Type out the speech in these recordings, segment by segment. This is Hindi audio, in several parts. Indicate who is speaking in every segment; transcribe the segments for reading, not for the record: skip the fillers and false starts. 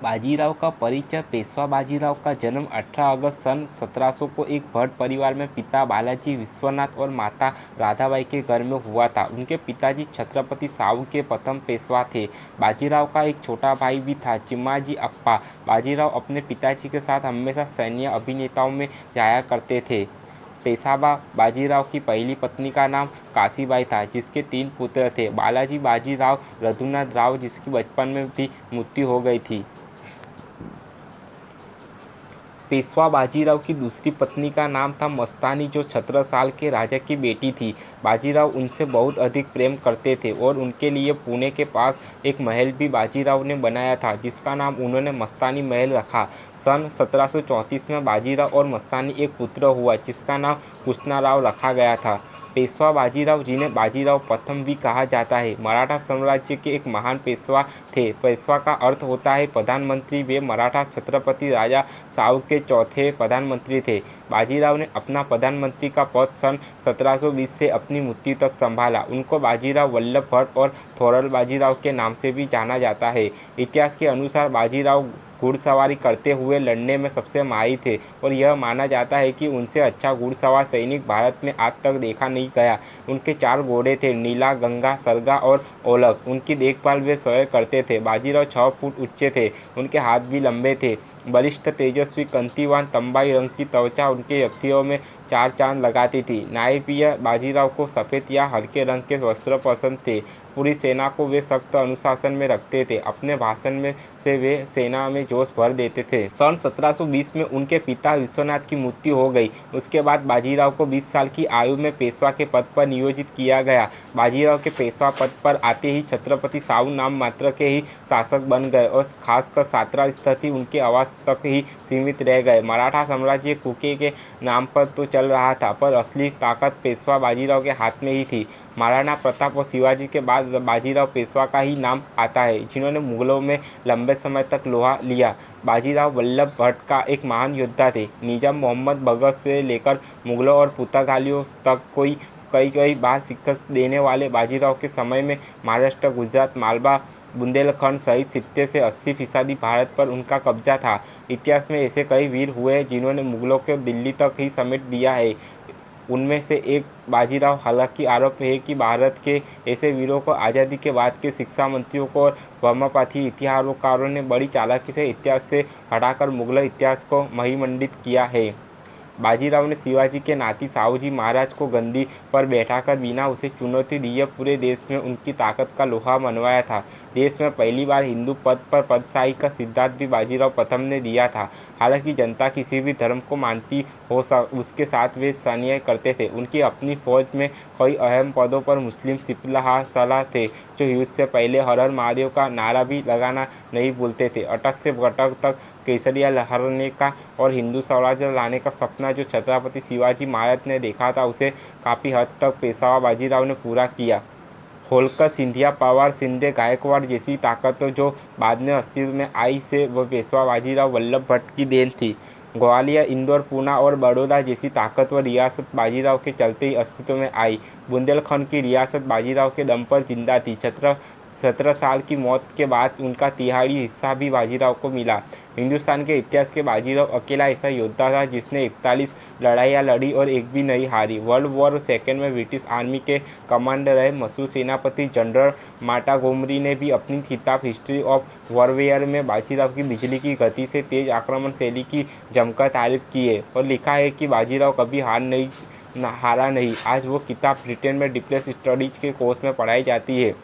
Speaker 1: बाजीराव का परिचय। पेशवा बाजीराव का जन्म 18 अगस्त सन 1700 को एक भट्ट परिवार में पिता बालाजी विश्वनाथ और माता राधाबाई के घर में हुआ था। उनके पिताजी छत्रपति साहू के प्रथम पेशवा थे। बाजीराव का एक छोटा भाई भी था, चिम्माजी अप्पा। बाजीराव अपने पिताजी के साथ हमेशा सैन्य अभिनेताओं में जाया करते थे। पेशवा बाजीराव की पहली पत्नी का नाम काशीबाई था, जिसके 3 पुत्र थे। बालाजी बाजीराव, रघुनाथ राव, जिसकी बचपन में भी मृत्यु हो गई थी। पेशवा बाजीराव की दूसरी पत्नी का नाम था मस्तानी, जो 17 साल के राजा की बेटी थी। बाजीराव उनसे बहुत अधिक प्रेम करते थे और उनके लिए पुणे के पास एक महल भी बाजीराव ने बनाया था, जिसका नाम उन्होंने मस्तानी महल रखा। सन 1734 में बाजीराव और मस्तानी एक पुत्र हुआ, जिसका नाम कृष्णराव रखा गया था। पेशवा बाजीराव, जिन्हें बाजीराव प्रथम भी कहा जाता है, मराठा साम्राज्य के एक महान पेशवा थे। पेशवा का अर्थ होता है प्रधानमंत्री। वे मराठा छत्रपति राजा साहू के चौथे प्रधानमंत्री थे। बाजीराव ने अपना प्रधानमंत्री का पद सन 1720 से अपनी मृत्यु तक संभाला। उनको बाजीराव वल्लभ भट्ट और थोरल बाजीराव के नाम से भी जाना जाता है। इतिहास के अनुसार बाजीराव घुड़सवारी करते हुए लड़ने में सबसे माहिर थे और यह माना जाता है कि उनसे अच्छा घुड़सवार सैनिक भारत में आज तक देखा नहीं गया। उनके 4 घोड़े थे, नीला, गंगा, सरगा और ओलग। उनकी देखभाल वे स्वयं करते थे। बाजीराव 6 फुट ऊंचे थे। उनके हाथ भी लंबे थे। बलिष्ठ, तेजस्वी, कांतिवान, तंबाई रंग की त्वचा उनके व्यक्तित्व में 4 चांद लगाती थी। न्यायप्रिय बाजीराव को सफ़ेद या हल्के रंग के वस्त्र पसंद थे। पूरी सेना को वे सख्त अनुशासन में रखते थे। अपने भाषण में से वे सेना में जोश भर देते थे। सन 1720 में उनके पिता विश्वनाथ की मृत्यु हो गई। उसके बाद बाजीराव को 20 साल की आयु में पेशवा के पद पर नियोजित किया गया। बाजीराव के पेशवा पद पर आते ही छत्रपति साहू नाम मात्र के ही शासक बन गए और खासकर सातारा स्थिति उनके आवास तक ही सीमित रह गए। मराठा साम्राज्य कुके के नाम पर तो चल रहा था, पर असली ताकत पेशवा बाजीराव के हाथ में ही थी। महाराणा प्रताप और शिवाजी के बाद बाजीराव पेशवा का ही नाम आता है, जिन्होंने मुगलों में लंबे समय तक लोहा लिया। बाजीराव वल्लभ भट्ट का एक महान योद्धा थे। निजाम मोहम्मद भगत से लेकर मुगलों और पुर्तगालियों तक कई बार शिकस्त देने वाले बाजीराव के समय में महाराष्ट्र, गुजरात, मालवा, बुंदेलखंड सहित 70 से 80% भारत पर उनका कब्जा था। इतिहास में ऐसे कई वीर हुए जिन्होंने मुगलों को दिल्ली तक ही समेट दिया है। उनमें से एक बाजीराव। हालांकि आरोप है कि भारत के ऐसे वीरों को आज़ादी के बाद के शिक्षा मंत्रियों को और वामपंथी इतिहासकारों ने बड़ी चालाकी से इतिहास से हटाकर मुगल इतिहास को महिमंडित किया है। बाजीराव ने शिवाजी के नाती साहूजी महाराज को गद्दी पर बैठाकर बिना उसे चुनौती दिए पूरे देश में उनकी ताकत का लोहा मनवाया था। देश में पहली बार हिंदू पद पर पदशाही का सिद्धांत भी बाजीराव प्रथम ने दिया था। हालांकि जनता किसी भी धर्म को मानती हो उसके साथ वे अन्याय करते थे। उनकी अपनी फौज में कई अहम पदों पर मुस्लिम सिपाही सलाह थे, जो युद्ध से पहले हर हर महादेव का नारा भी लगाना नहीं भूलते थे। अटक से भटक तक केसरिया लहराने का और हिंदू स्वराज्य लाने का सपना जो छत्रपति शिवाजी महाराज ने देखा था, उसे काफ़ी हद तक पेशवा बाजीराव ने पूरा किया। होलकर, सिंधिया, पवार, शिंदे, गायकवाड़ जैसी ताकतों जो बाद में अस्तित्व में आई से वह पेशवा बाजीराव वल्लभ भट्ट की देन थी। ग्वालियर, इंदौर, पूना और बड़ौदा जैसी ताकतवर रियासत बाजीराव के चलते ही अस्तित्व में आई। बुंदेलखंड की रियासत बाजीराव के दम पर जिंदा थी। 17 साल की मौत के बाद उनका तिहाड़ी हिस्सा भी बाजीराव को मिला। हिंदुस्तान के इतिहास के बाजीराव अकेला ऐसा योद्धा था जिसने 41 लड़ाइयाँ लड़ी और एक भी नहीं हारी। वर्ल्ड वॉर सेकेंड में ब्रिटिश आर्मी के कमांडर रहे मशहूर सेनापति जनरल मोंटगोमरी ने भी अपनी किताब हिस्ट्री ऑफ वॉरवेयर में बाजीराव की बिजली की गति से तेज आक्रमण शैली की जमकर तारीफ की है और लिखा है कि बाजीराव कभी हारा नहीं। आज वो किताब ब्रिटेन में डिफेंस स्टडीज के कोर्स में पढ़ाई जाती है।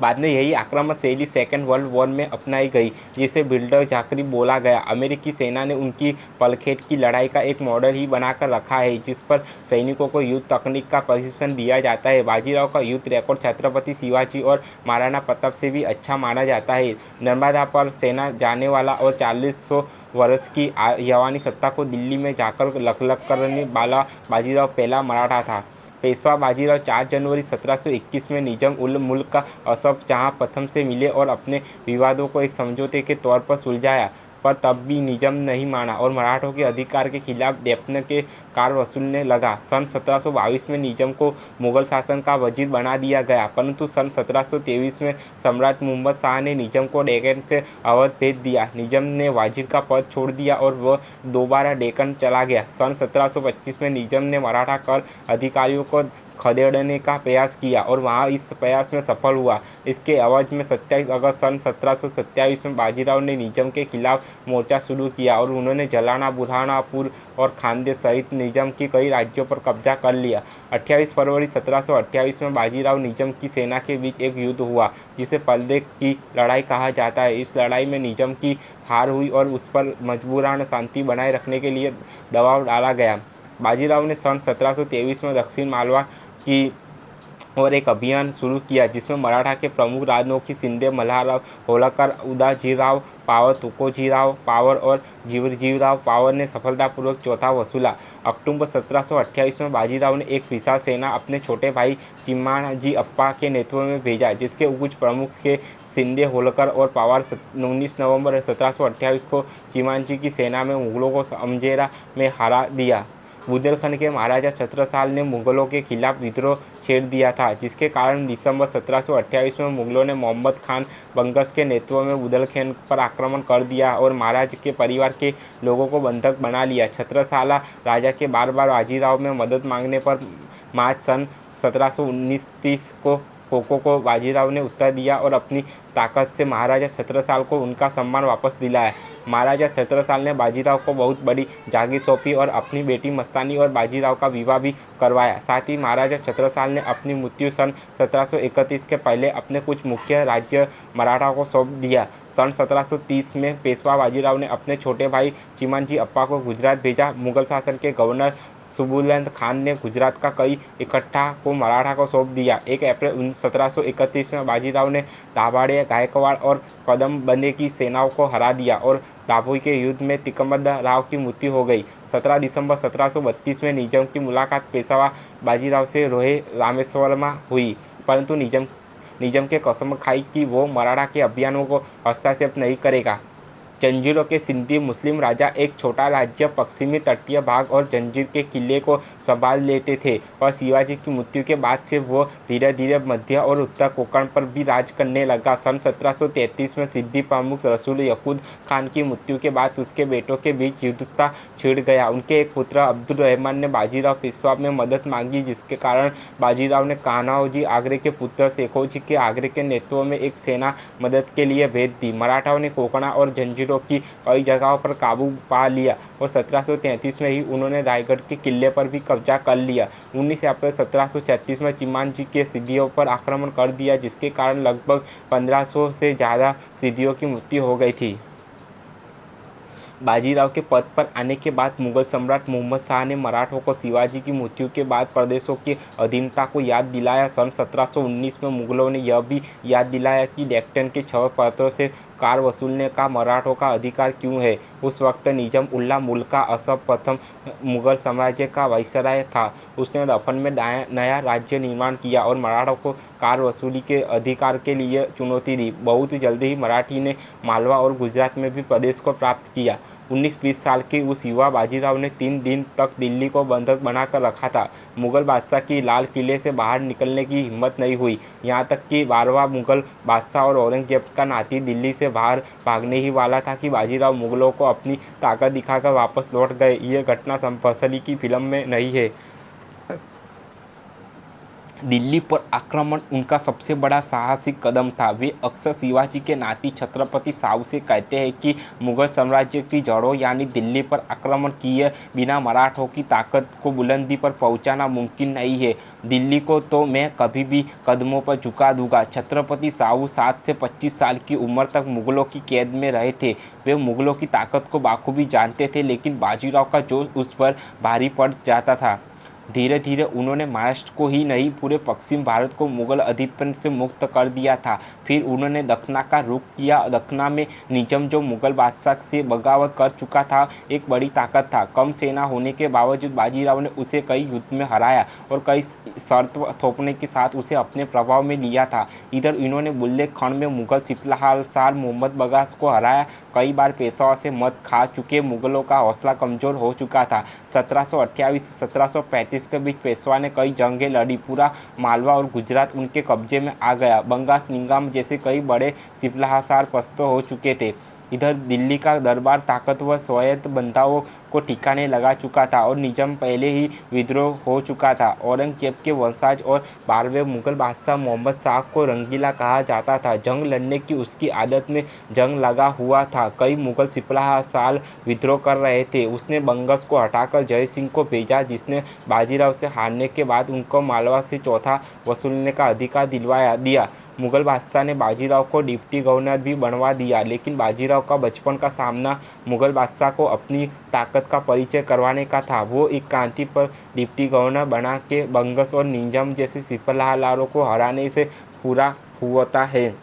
Speaker 1: बाद में यही आक्रामक शैली सेकेंड वर्ल्ड वॉर में अपनाई गई, जिसे बिल्डर जाकरी बोला गया। अमेरिकी सेना ने उनकी पलखेट की लड़ाई का एक मॉडल ही बनाकर रखा है, जिस पर सैनिकों को युद्ध तकनीक का प्रशिक्षण दिया जाता है। बाजीराव का युद्ध रिकॉर्ड छत्रपति शिवाजी और महाराणा प्रताप से भी अच्छा माना जाता है। नर्मदा पर सेना जाने वाला और 400 वर्ष की यवानी सत्ता को दिल्ली में जाकर लकलक करने वाला बाजीराव पहला मराठा था। पेशवा बाजीराव 4 जनवरी 1721 में निजाम उल मुल्क का असफ जहां प्रथम से मिले और अपने विवादों को एक समझौते के तौर पर सुलझाया। पर तब भी निजाम नहीं माना और मराठों के अधिकार के खिलाफ दैत्य के कार वसूलने लगा। सन 1722 में निजाम को मुगल शासन का वजीर बना दिया गया, परंतु सन 1723 में सम्राट मुहम्मद शाह ने निजाम को डेक्कन से अवध भेज दिया। निजाम ने वजीर का पद छोड़ दिया और वह दोबारा डेक्कन चला गया। सन 1725 में निजाम ने मराठा कर अधिकारियों को खदेड़ने का प्रयास किया और वहां इस प्रयास में सफल हुआ। इसके एवज में 27 अगस्त सन 1727 में बाजीराव ने निजाम के खिलाफ मोर्चा शुरू किया और उन्होंने जलाना, बुरहानपुर और खानदेश सहित निजाम के कई राज्यों पर कब्जा कर लिया। 28 फरवरी 1728 में बाजीराव निजाम की सेना के बीच एक युद्ध हुआ, जिसे पलदे की लड़ाई कहा जाता है। इस लड़ाई में निजाम की हार हुई और उस पर मजबूरन शांति बनाए रखने के लिए दबाव डाला गया। बाजीराव ने सन 1723 में दक्षिण मालवा की और एक अभियान शुरू किया, जिसमें मराठा के प्रमुख राजनोखी शिंदे, मल्हारराव होलकर, उदाजीराव पावर, तुकोजीराव पावर और जीवजीराव पावर ने सफलतापूर्वक चौथा वसूला। अक्टूबर 1728 में बाजीराव ने एक विशाल सेना अपने छोटे भाई चिम्माजी अप्पा के नेतृत्व में भेजा, जिसके कुछ प्रमुख के शिंदे, होलकर और पावर। 19 नवंबर 1728 को चिम्माजी की सेना में मुगलों को अमजेरा में हरा दिया। बुंदेलखंड के महाराजा छत्रसाल ने मुगलों के खिलाफ विद्रोह छेड़ दिया था, जिसके कारण दिसंबर 1728 में मुगलों ने मोहम्मद खान बंगश के नेतृत्व में बुंदेलखंड पर आक्रमण कर दिया और महाराज के परिवार के लोगों को बंधक बना लिया। छत्रसाल राजा के बार-बार बाजीराव में मदद मांगने पर मार्च सन 1729 को कोको को बाजीराव ने उत्तर दिया और अपनी ताकत से महाराजा छत्रसाल को उनका सम्मान वापस दिलाया। महाराजा छत्रसाल ने बाजीराव को बहुत बड़ी जागीर सौंपी और अपनी बेटी मस्तानी और बाजीराव का विवाह भी करवाया। साथ ही महाराजा छत्रसाल ने अपनी मृत्यु सन 1731 के पहले अपने कुछ मुख्य राज्य मराठा को सौंप दिया। सन 1730 में पेशवा बाजीराव ने अपने छोटे भाई चिम्माजी अप्पा को गुजरात भेजा। मुगल शासन के गवर्नर सुबुलंद खान ने गुजरात का कई इकट्ठा को मराठा को सौंप दिया। 1 अप्रैल 1731 में बाजीराव ने दाभाडे, गायकवाड़ और कदमबंदे की सेनाओं को हरा दिया और दाभोई के युद्ध में तिकमद राव की मृत्यु हो गई। 17 दिसंबर 1732 में निजाम की मुलाकात पेशवा बाजीराव से रोहे रामेश्वरम हुई, परंतु निजाम के कसम खाई कि वो मराठा के अभियानों को हस्तक्षेप नहीं करेगा। जंजीरों के सिंधी मुस्लिम राजा एक छोटा राज्य पश्चिमी तटीय भाग और जंजीर के किले को संभाल लेते थे और शिवाजी की मृत्यु के बाद से वो धीरे धीरे मध्य और उत्तर कोंकण पर भी राज करने लगा। सन 1733 में सिद्दी प्रमुख रसूल यकूत खान की मृत्यु के बाद उसके बेटों के बीच युद्धता छिड़ गया। उनके एक पुत्र अब्दुल रहमान ने बाजीराव पेशवा में मदद मांगी, जिसके कारण बाजीराव ने कान्होजी आगरे के पुत्र शेखोजी के आगरे के नेतृत्व में एक सेना मदद के लिए भेज दी। मराठाओं ने कोंकण और जंजीर की कई जगहों पर काबू पा लिया और 1733 में ही उन्होंने रायगढ़ के किले पर भी कब्जा कर लिया। 19 अप्रैल 1736 में चिम्माजी के सिद्दियों पर आक्रमण कर दिया, जिसके कारण लगभग 1500 से ज़्यादा सिद्दियों की मृत्यु हो गई थी। बाजीराव के पद पर आने के बाद मुगल सम्राट मुहम्मद शाह ने मराठों को शिवाजी की मृत्यु के बाद प्रदेशों की अधीनता को याद दिलाया। सन 1719 में मुगलों ने यह भी याद दिलाया कि डेक्कन के 6 प्रांतों से कार वसूलने का मराठों का अधिकार क्यों है। उस वक्त निजाम उल्ला मुल्का असफ प्रथम मुगल साम्राज्य का वायसराय था। उसने दफन में नया राज्य निर्माण किया और मराठों को कार वसूली के अधिकार के लिए चुनौती दी। बहुत जल्दी ही मराठी ने मालवा और गुजरात में भी प्रदेश को प्राप्त किया। 19-20 साल के उस युवा बाजीराव ने 3 दिन तक दिल्ली को बंधक बनाकर रखा था। मुगल बादशाह की लाल किले से बाहर निकलने की हिम्मत नहीं हुई, यहाँ तक कि 12वां मुगल बादशाह और औरंगजेब का नाती दिल्ली से बाहर भागने ही वाला था कि बाजीराव मुगलों को अपनी ताकत दिखाकर वापस लौट गए। ये घटना संपसली की फिल्म में नहीं है। दिल्ली पर आक्रमण उनका सबसे बड़ा साहसिक कदम था। वे अक्सर शिवाजी के नाती छत्रपति साहू से कहते हैं कि मुगल साम्राज्य की जड़ों यानी दिल्ली पर आक्रमण किए बिना मराठों की ताकत को बुलंदी पर पहुंचाना मुमकिन नहीं है। दिल्ली को तो मैं कभी भी कदमों पर झुका दूंगा। छत्रपति साहू 7 से 25 साल की उम्र तक मुगलों की कैद में रहे थे। वे मुगलों की ताकत को बाखूबी जानते थे, लेकिन बाजीराव का जोश उस पर भारी पड़ जाता था। धीरे धीरे उन्होंने महाराष्ट्र को ही नहीं पूरे पश्चिम भारत को मुगल अधिपत्य से मुक्त कर दिया था। फिर उन्होंने दक्षिणा का रुख किया। दक्षिणा में निजाम जो मुगल बादशाह से बगावत कर चुका था, एक बड़ी ताकत था। कम सेना होने के बावजूद बाजीराव ने उसे कई युद्ध में हराया और कई शर्त थोपने के साथ उसे अपने प्रभाव में लिया था। इधर इन्होंने बुंदेलखंड में मुगल सिपहसालार मोहम्मद बगास को हराया। कई बार पेशवा से मत खा चुके मुगलों का हौसला कमजोर हो चुका था। 1728 से 1735 के बीच पेशवा ने कई जंगें लड़ी। पूरा मालवा और गुजरात उनके कब्जे में आ गया। बंगास निजाम जैसे कई बड़े सिपहसालार पस्त हो चुके थे। इधर दिल्ली का दरबार ताकतवर स्वायत्त बंधाओं को ठिकाने लगा चुका था और निजाम पहले ही विद्रोह हो चुका था। औरंगजेब के वंशज और 12वें मुगल बादशाह मोहम्मद शाह को रंगीला कहा जाता था। जंग लड़ने की उसकी आदत में जंग लगा हुआ था। कई मुगल सिपहसालार विद्रोह कर रहे थे। उसने बंगस को हटाकर जय सिंह को भेजा, जिसने बाजीराव से हारने के बाद उनको मालवा से चौथा वसूलने का अधिकार दिलवा दिया। मुगल बादशाह ने बाजीराव को डिप्टी गवर्नर भी बनवा दिया, लेकिन बाजीराव का बचपन का सपना मुगल बादशाह को अपनी ताकत का परिचय करवाने का था। वो एक क्रांति पर डिप्टी गवर्नर बना के बंगस और निजाम जैसे सिपहसालारों को हराने से पूरा हुआ है।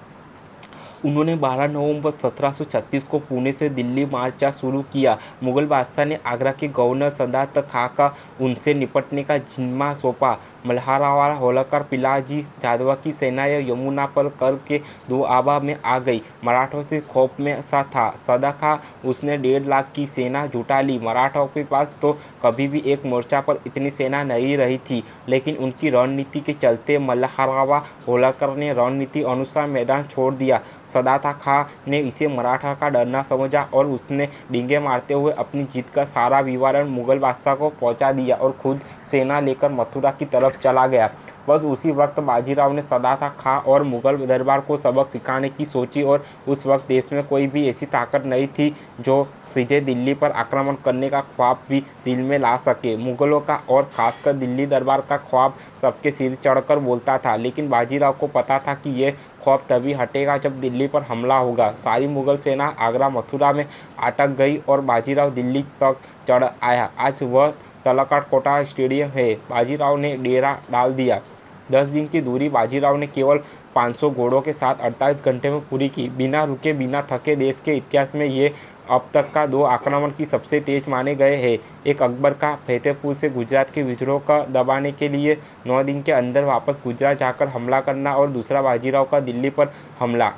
Speaker 1: उन्होंने 12 नवंबर 1736 को पुणे से दिल्ली मार्चा शुरू किया। मुगल बादशाह ने आगरा के गवर्नर सदात खां का उनसे निपटने का जिम्मा सौंपा। मल्हारवाला होलकर पिलाजी यादव की सेना यमुना पर करके दोआबा में आ गई। मराठों से खौफ में सा था सदा खां। उसने 1.5 लाख की सेना जुटा ली। मराठों के पास तो कभी भी एक मोर्चा पर इतनी सेना नहीं रही थी, लेकिन उनकी रणनीति के चलते मल्हारवाला होलकर ने रणनीति अनुसार मैदान छोड़ दिया। सदात खां ने इसे मराठा का डरना समझा और उसने डींगे मारते हुए अपनी जीत का सारा विवरण मुगल बादशाह को पहुंचा दिया और खुद सेना लेकर मथुरा की तरफ चला गया। बस उसी वक्त बाजीराव ने सदात खां और मुगल दरबार को सबक सिखाने की सोची और उस वक्त देश में कोई भी ऐसी ताकत नहीं थी जो सीधे दिल्ली पर आक्रमण करने का ख्वाब भी दिल में ला सके। मुगलों का और खासकर दिल्ली दरबार का ख्वाब सबके सिर चढ़कर बोलता था, लेकिन बाजीराव को पता था कि ये ख्वाब तभी हटेगा जब दिल्ली पर हमला होगा। सारी मुगल सेना आगरा मथुरा में अटक गई और बाजीराव दिल्ली तक चढ़ आया। आज वह तलकट कोटा स्टेडियम है। बाजीराव ने डेरा डाल दिया। 10 दिन की दूरी बाजीराव ने केवल 500 घोड़ों के साथ 48 घंटे में पूरी की। बिना रुके बिना थके देश के इतिहास में ये अब तक का 2 आक्रमण की सबसे तेज माने गए हैं। एक अकबर का फतेहपुर से गुजरात के विद्रोह का दबाने के लिए 9 दिन के अंदर वापस गुजरात जाकर हमला करना और दूसरा बाजीराव का दिल्ली पर हमला।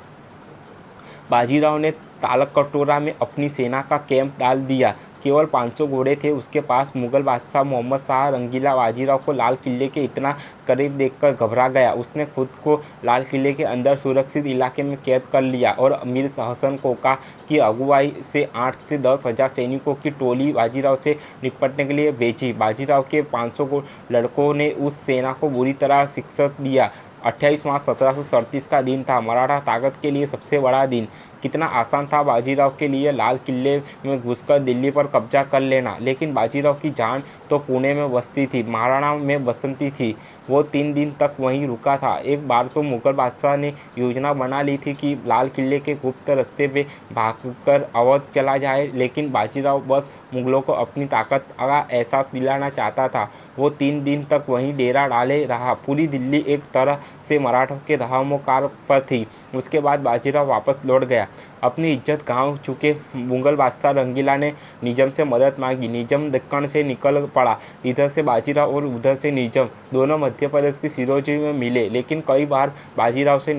Speaker 1: बाजीराव ने तालकटोरा में अपनी सेना का कैंप डाल दिया। केवल 500 घोड़े थे उसके पास। मुगल बादशाह मोहम्मद शाह रंगीला बाजीराव को लाल किले के इतना करीब देखकर घबरा गया। उसने खुद को लाल किले के अंदर सुरक्षित इलाके में कैद कर लिया और अमीर हसन कोका की अगुवाई से 8 से 10 हज़ार सैनिकों की टोली बाजीराव से निपटने के लिए भेजी। बाजीराव के 500 लड़कों ने उस सेना को बुरी तरह शिकस्त दिया। 28 मार्च 1737 का दिन था, मराठा ताकत के लिए सबसे बड़ा दिन। कितना आसान था बाजीराव के लिए लाल किले में घुसकर दिल्ली पर कब्जा कर लेना, लेकिन बाजीराव की जान तो पुणे में बसती थी, महाराणा में बसंती थी। वो 3 दिन तक वहीं रुका था। एक बार तो मुगल बादशाह ने योजना बना ली थी कि लाल किले के गुप्त रास्ते पे भागकर अवध चला जाए, लेकिन बाजीराव बस मुगलों को अपनी ताकत का एहसास दिलाना चाहता था। वो 3 दिन तक वहीं डेरा डाले रहा। पूरी दिल्ली एक तरह से मराठों के रहमोकार पर थी। उसके बाद बाजीराव वापस लौट गया। अपनी इज्जत गंवा चुके मुगल बादशाह रंगीला ने निजाम से मदद मांगी। निजाम दक्कन से निकल पड़ा। इधर से बाजीराव और उधर से निजाम, दोनों मध्य प्रदेश की सिरोंजी में मिले, लेकिन कई बार बाजीराव से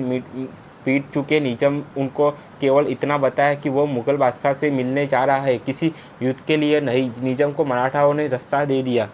Speaker 1: पीट चुके निजाम उनको केवल इतना बताया कि वो मुगल बादशाह से मिलने जा रहा है, किसी युद्ध के लिए नहीं। निजाम को मराठाओं ने रास्ता दे दिया।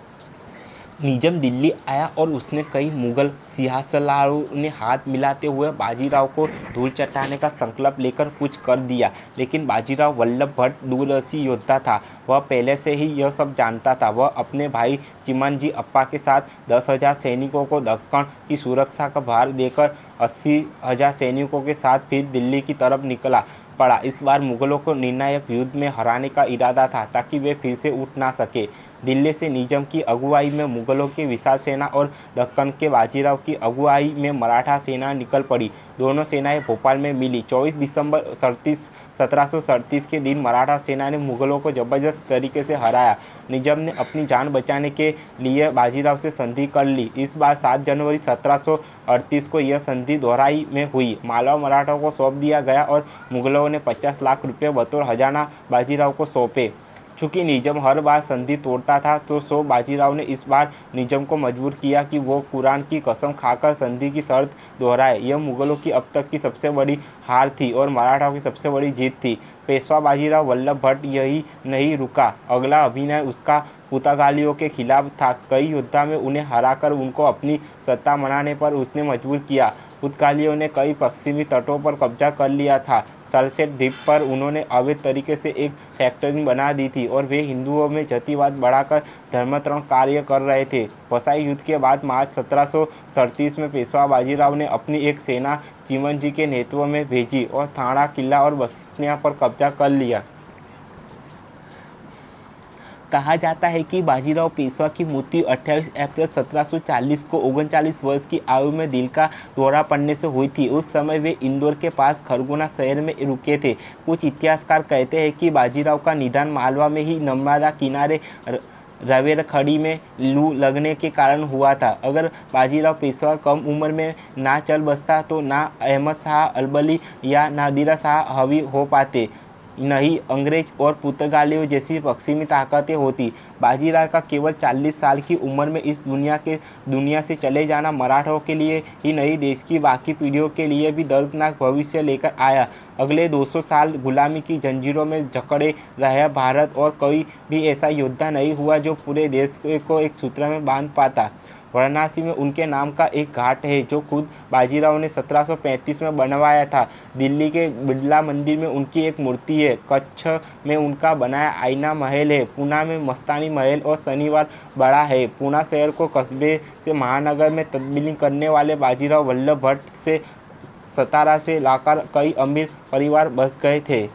Speaker 1: निजाम दिल्ली आया और उसने कई मुगल सियासतदानों ने हाथ मिलाते हुए बाजीराव को धूल चटाने का संकल्प लेकर कुछ कर दिया, लेकिन बाजीराव वल्लभ भट्ट दूरदर्शी योद्धा था। वह पहले से ही यह सब जानता था। वह अपने भाई चिमनजी अप्पा के साथ 10,000 सैनिकों को दक्कन की सुरक्षा का भार देकर 80,000 सैनिकों के साथ फिर दिल्ली की तरफ निकला। पड़ा। इस बार मुगलों को निर्णायक युद्ध में हराने का इरादा था ताकि वे फिर से उठ ना सके। दिल्ली से निजाम की अगुवाई में मुगलों की विशाल सेना और दक्कन के बाजीराव की अगुवाई में मराठा सेना निकल पड़ी। दोनों सेनाएं भोपाल में मिली। 24 दिसंबर 1737 के दिन मराठा सेना ने मुगलों को जबरदस्त तरीके से हराया। निजाम ने अपनी जान बचाने के लिए बाजीराव से संधि कर ली। इस बार 7 जनवरी 1738 को यह संधि दोहराई में हुई। मालवा मराठों को सौंप दिया गया और मुगलों ने 50 लाख रुपये बतौर खजाना बाजीराव को सौंपे। चूंकि निजाम हर बार संधि तोड़ता था तो बाजीराव ने इस बार निजाम को मजबूर किया कि वो कुरान की कसम खाकर संधि की शर्त दोहराए। यह मुगलों की अब तक की सबसे बड़ी हार थी और मराठाओं की सबसे बड़ी जीत थी। पेशवा बाजीराव वल्लभ भट्ट यही नहीं रुका। अगला अभियान उसका पुर्तगालियों के खिलाफ था। कई युद्ध में उन्हें हराकर उनको अपनी सत्ता मनाने पर उसने मजबूर किया। पुर्तगालियों ने कई पश्चिमी तटों पर कब्जा कर लिया था। सल्सेट द्वीप पर उन्होंने अवैध तरीके से एक फैक्ट्री बना दी थी और वे हिंदुओं में जातिवाद बढ़ाकर धर्मांतरण कार्य कर रहे थे। वसाई युद्ध के बाद मार्च 1738 में पेशवा बाजीराव ने अपनी एक सेना चिमनजी के नेतृत्व में भेजी और थाना किला और बस्तियां पर कब्जा कर लिया। कहा जाता है कि बाजीराव पेशवा की मृत्यु 28 अप्रैल 1740 को 39 वर्ष की आयु में दिल का दौरा पड़ने से हुई थी। उस समय वे इंदौर के पास खरगोना शहर में रुके थे। कुछ इतिहासकार कहते हैं कि बाजीराव का निधन मालवा में ही नर्मदा किनारे रवेरखड़ी में लू लगने के कारण हुआ था। अगर बाजीराव पेशवा कम उम्र में ना चल बसता तो ना अहमद शाह अल्बली या नादिरा शाह हावी हो पाते, नहीं अंग्रेज और पुर्तगालियों जैसी पश्चिमी ताकतें होती। बाजीराव का केवल 40 साल की उम्र में इस दुनिया से चले जाना मराठों के लिए ही नहीं, देश की बाकी पीढ़ियों के लिए भी दर्दनाक भविष्य लेकर आया। अगले 200 साल गुलामी की जंजीरों में जकड़े रहे भारत और कोई भी ऐसा योद्धा नहीं हुआ जो पूरे देश को एक सूत्र में बांध पाता। वाराणसी में उनके नाम का एक घाट है जो खुद बाजीराव ने 1735 में बनवाया था। दिल्ली के बिड़ला मंदिर में उनकी एक मूर्ति है। कच्छ में उनका बनाया आईना महल है। पूना में मस्तानी महल और शनिवार बड़ा है। पूना शहर को कस्बे से महानगर में तब्दील करने वाले बाजीराव वल्लभ भट्ट से सतारा से लाकर कई अमीर परिवार बस गए थे।